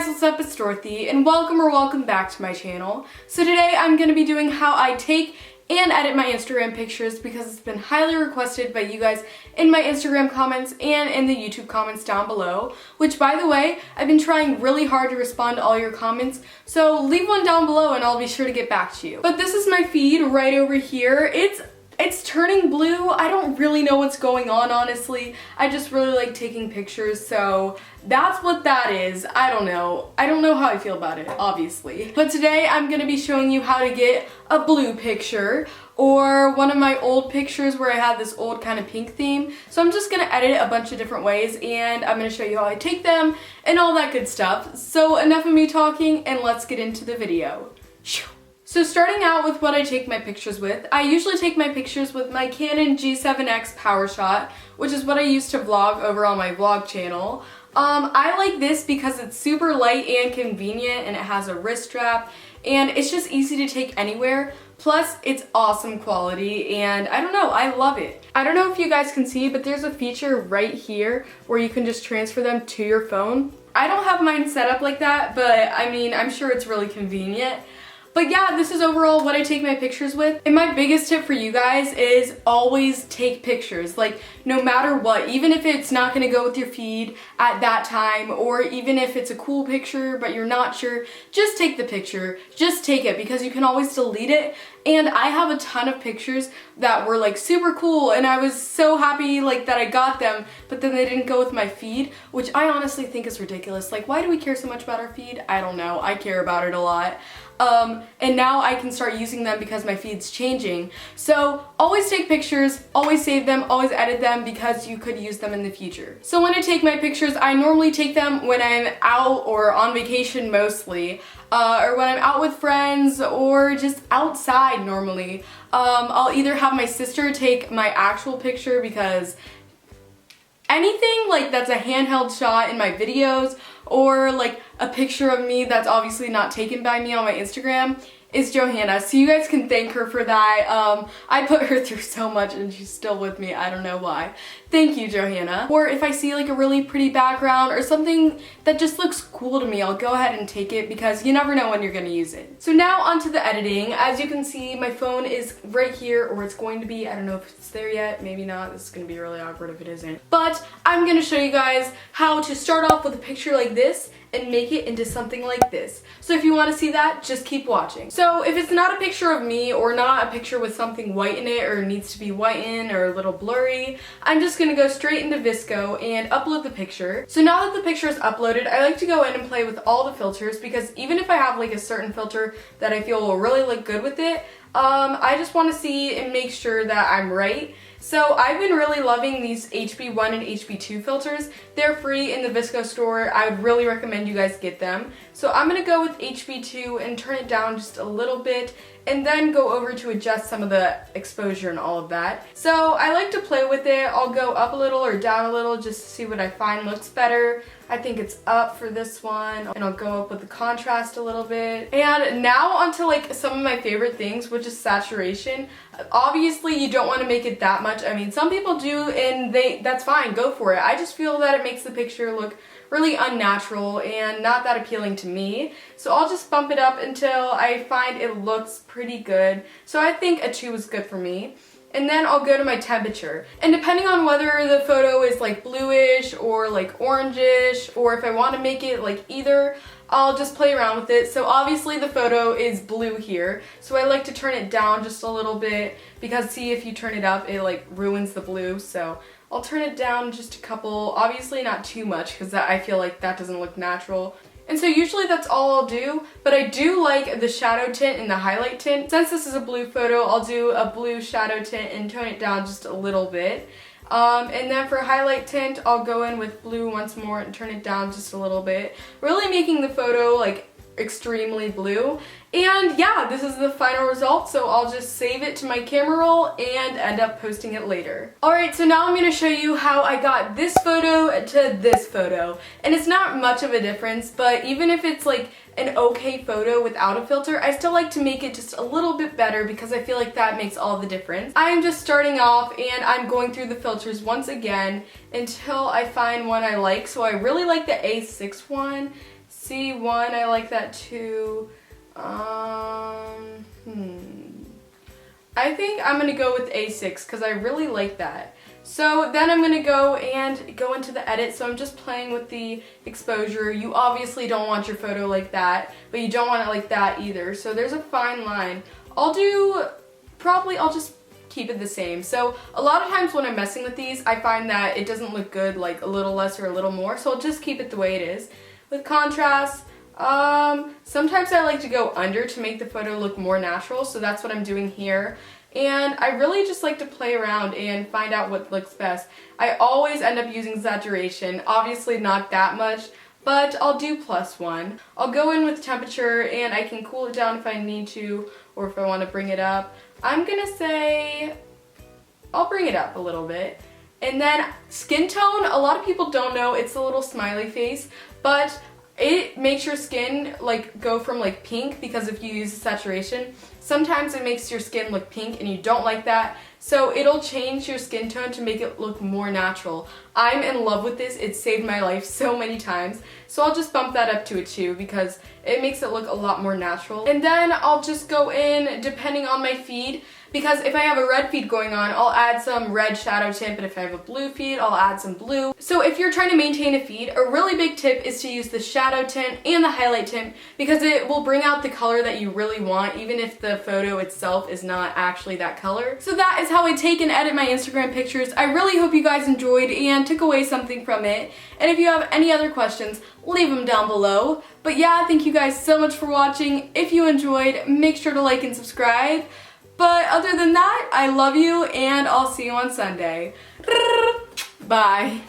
guys, what's up? It's Dorothy and welcome back to my channel. So today I'm going to be doing how I take and edit my Instagram pictures because it's been highly requested by you guys in my Instagram comments and in the YouTube comments down below, which by the way, I've been trying really hard to respond to all your comments, so leave one down below and I'll be sure to get back to you. But this is my feed right over here. It's turning blue. I don't really know what's going on, honestly. I just really like taking pictures, so that's what that is. I don't know. I don't know how I feel about it, obviously. But today I'm gonna be showing you how to get a blue picture or one of my old pictures where I had this old kind of pink theme. So I'm just gonna edit it a bunch of different ways and I'm gonna show you how I take them and all that good stuff. So enough of me talking and let's get into the video. So starting out with what I take my pictures with, I usually take my pictures with my Canon G7X PowerShot, which is what I use to vlog over on my vlog channel. I like this because it's super light and convenient and it has a wrist strap and it's just easy to take anywhere. Plus, it's awesome quality and I don't know, I love it. I don't know if you guys can see, but there's a feature right here where you can just transfer them to your phone. I don't have mine set up like that, but I mean, I'm sure it's really convenient. But yeah, this is overall what I take my pictures with. And my biggest tip for you guys is always take pictures. Like, no matter what, even if it's not gonna go with your feed at that time, or even if it's a cool picture but you're not sure, just take the picture. Just take it because you can always delete it. And I have a ton of pictures that were like super cool and I was so happy like that I got them, but then they didn't go with my feed, which I honestly think is ridiculous. Like, why do we care so much about our feed? I don't know. I care about it a lot. And now I can start using them because my feed's changing. So always take pictures, always save them, always edit them because you could use them in the future. So when I take my pictures, I normally take them when I'm out or on vacation mostly, or when I'm out with friends or just outside normally. I'll either have my sister take my actual picture because anything like that's a handheld shot in my videos or like a picture of me that's obviously not taken by me on my Instagram is Johanna, so you guys can thank her for that. I put her through so much and she's still with me, I don't know why. Thank you, Johanna. Or if I see like a really pretty background or something that just looks cool to me, I'll go ahead and take it because you never know when you're gonna use it. So now onto the editing. As you can see, my phone is right here, or it's going to be. I don't know if it's there yet, maybe not. This is gonna be really awkward if it isn't. But I'm gonna show you guys how to start off with a picture like this and make it into something like this. So if you want to see that, just keep watching. So if it's not a picture of me or not a picture with something white in it or needs to be whitened or a little blurry, I'm just gonna go straight into VSCO and upload the picture. So now that the picture is uploaded, I like to go in and play with all the filters because even if I have like a certain filter that I feel will really look good with it, I just want to see and make sure that I'm right. So I've been really loving these HB1 and HB2 filters. They're free in the VSCO store. I would really recommend you guys get them. So I'm going to go with HB2 and turn it down just a little bit and then go over to adjust some of the exposure and all of that. So I like to play with it. I'll go up a little or down a little just to see what I find looks better. I think it's up for this one, and I'll go up with the contrast a little bit. And now onto like some of my favorite things, which is saturation. Obviously you don't want to make it that much. I mean, some people do and that's fine, go for it. I just feel that it makes the picture look really unnatural and not that appealing to me. So I'll just bump it up until I find it looks pretty good. So I think a 2 is good for me. And then I'll go to my temperature. And depending on whether the photo is like bluish or like orangish, or if I want to make it like either, I'll just play around with it. So obviously the photo is blue here, so I like to turn it down just a little bit because see, if you turn it up, it like ruins the blue. So I'll turn it down just a couple, obviously not too much because I feel like that doesn't look natural. And so usually that's all I'll do, but I do like the shadow tint and the highlight tint. Since this is a blue photo, I'll do a blue shadow tint and tone it down just a little bit. And then for highlight tint, I'll go in with blue once more and turn it down just a little bit, really making the photo like extremely blue. And yeah, this is the final result, so I'll just save it to my camera roll and end up posting it later. Alright, so now I'm going to show you how I got this photo to this photo. And it's not much of a difference, but even if it's like an okay photo without a filter, I still like to make it just a little bit better because I feel like that makes all the difference. I'm just starting off and I'm going through the filters once again until I find one I like. So I really like the A6 one. C1, I like that too. I think I'm gonna go with A6 because I really like that. So then I'm gonna go into the edit. So I'm just playing with the exposure. You obviously don't want your photo like that, but you don't want it like that either. So there's a fine line. I'll just keep it the same. So a lot of times when I'm messing with these, I find that it doesn't look good like a little less or a little more. So I'll just keep it the way it is. With contrast, sometimes I like to go under to make the photo look more natural, so that's what I'm doing here. And I really just like to play around and find out what looks best. I always end up using saturation, obviously not that much, but I'll do +1. I'll go in with temperature and I can cool it down if I need to or if I want to bring it up. I'm gonna say I'll bring it up a little bit. And then skin tone, a lot of people don't know, it's a little smiley face, but it makes your skin like go from like pink because if you use saturation, sometimes it makes your skin look pink and you don't like that. So it'll change your skin tone to make it look more natural. I'm in love with this. It saved my life so many times. So I'll just bump that up to a 2 because it makes it look a lot more natural. And then I'll just go in depending on my feed. Because if I have a red feed going on, I'll add some red shadow tint, but if I have a blue feed, I'll add some blue. So if you're trying to maintain a feed, a really big tip is to use the shadow tint and the highlight tint because it will bring out the color that you really want, even if the photo itself is not actually that color. So that is how I take and edit my Instagram pictures. I really hope you guys enjoyed and took away something from it. And if you have any other questions, leave them down below. But yeah, thank you guys so much for watching. If you enjoyed, make sure to like and subscribe. But other than that, I love you and I'll see you on Sunday. Bye.